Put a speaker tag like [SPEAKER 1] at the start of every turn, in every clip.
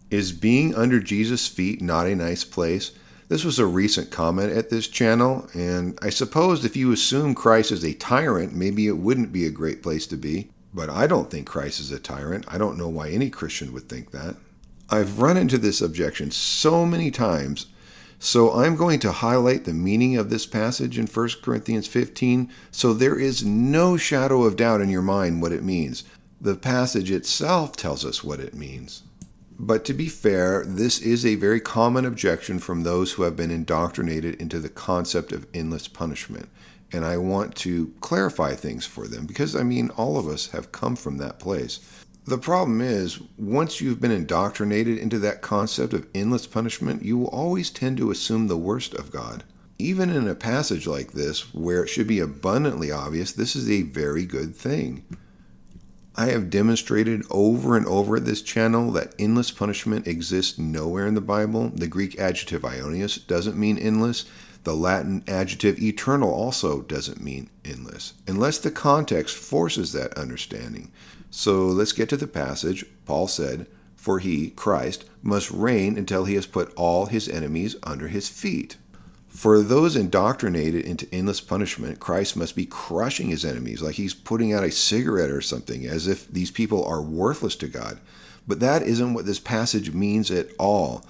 [SPEAKER 1] Is being under Jesus' feet not a nice place? This was a recent comment at this channel, and I suppose if you assume Christ is a tyrant, maybe it wouldn't be a great place to be. But I don't think Christ is a tyrant. I don't know why any Christian would think that. I've run into this objection so many times, so I'm going to highlight the meaning of this passage in 1 Corinthians 15 so there is no shadow of doubt in your mind what it means. The passage itself tells us what it means. But to be fair, this is a very common objection from those who have been indoctrinated into the concept of endless punishment. And I want to clarify things for them because, all of us have come from that place. The problem is, once you've been indoctrinated into that concept of endless punishment, you will always tend to assume the worst of God. Even in a passage like this, where it should be abundantly obvious, this is a very good thing. I have demonstrated over and over at this channel that endless punishment exists nowhere in the Bible. The Greek adjective aionios doesn't mean endless. The Latin adjective eternal also doesn't mean endless, unless the context forces that understanding. So let's get to the passage. Paul said, "For he, Christ, must reign until he has put all his enemies under his feet." For those indoctrinated into endless punishment, Christ must be crushing his enemies, like he's putting out a cigarette or something, as if these people are worthless to God. But that isn't what this passage means at all.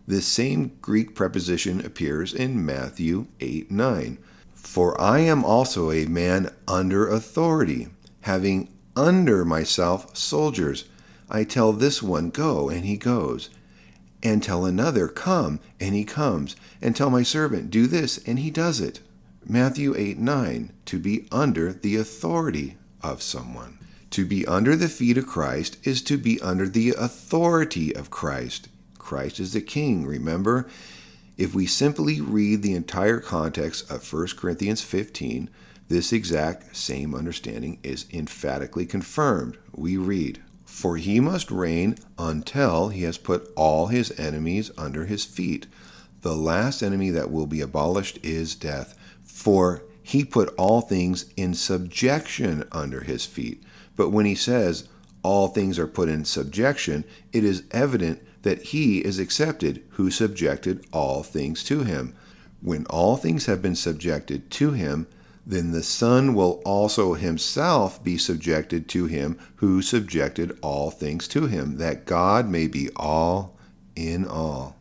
[SPEAKER 1] This same Greek preposition appears in Matthew 8:9. "For I am also a man under authority, having under myself soldiers. I tell this one, go, and he goes. And tell another, come, and he comes. And tell my servant, do this, and he does it." Matthew 8:9, to be under the authority of someone. To be under the feet of Christ is to be under the authority of Christ. Christ is the king, remember? If we simply read the entire context of 1 Corinthians 15, this exact same understanding is emphatically confirmed. We read, "For he must reign until he has put all his enemies under his feet." The last enemy that will be abolished is death. For he put all things in subjection under his feet. But when he says all things are put in subjection, it is evident that he is accepted who subjected all things to him. When all things have been subjected to him, then the Son will also himself be subjected to him who subjected all things to him, that God may be all in all.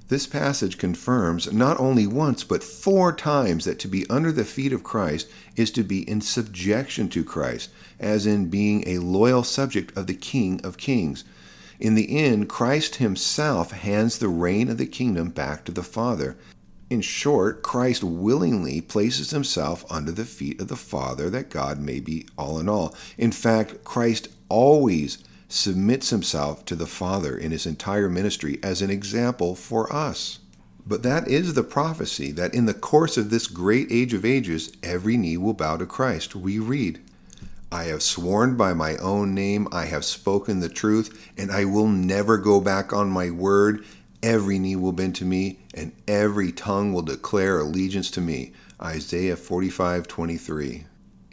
[SPEAKER 1] This passage confirms not only once but 4 times that to be under the feet of Christ is to be in subjection to Christ, as in being a loyal subject of the King of Kings. In the end, Christ himself hands the reign of the kingdom back to the Father. In short, Christ willingly places himself under the feet of the Father that God may be all in all. In fact, Christ always submits himself to the Father in his entire ministry as an example for us. But that is the prophecy, that in the course of this great age of ages, every knee will bow to Christ. We read, "I have sworn by my own name, I have spoken the truth, and I will never go back on my word. Every knee will bend to me, and every tongue will declare allegiance to me." Isaiah 45:23.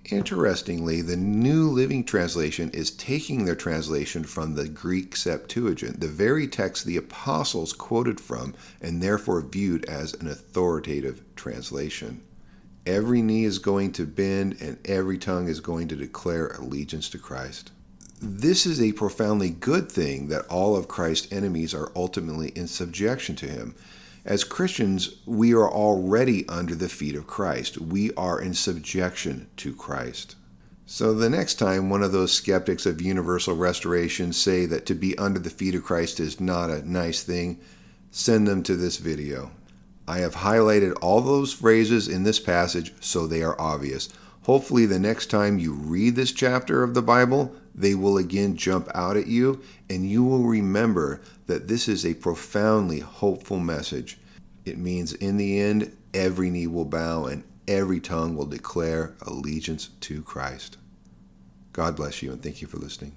[SPEAKER 1] Interestingly, the New Living Translation is taking their translation from the Greek Septuagint, the very text the apostles quoted from, and therefore viewed as an authoritative translation. Every knee is going to bend, and every tongue is going to declare allegiance to Christ. This is a profoundly good thing that all of Christ's enemies are ultimately in subjection to him. As Christians, we are already under the feet of Christ. We are in subjection to Christ. So the next time one of those skeptics of universal restoration say that to be under the feet of Christ is not a nice thing, send them to this video. I have highlighted all those phrases in this passage so they are obvious. Hopefully the next time you read this chapter of the Bible, they will again jump out at you, and you will remember that this is a profoundly hopeful message. It means in the end, every knee will bow and every tongue will declare allegiance to Christ. God bless you, and thank you for listening.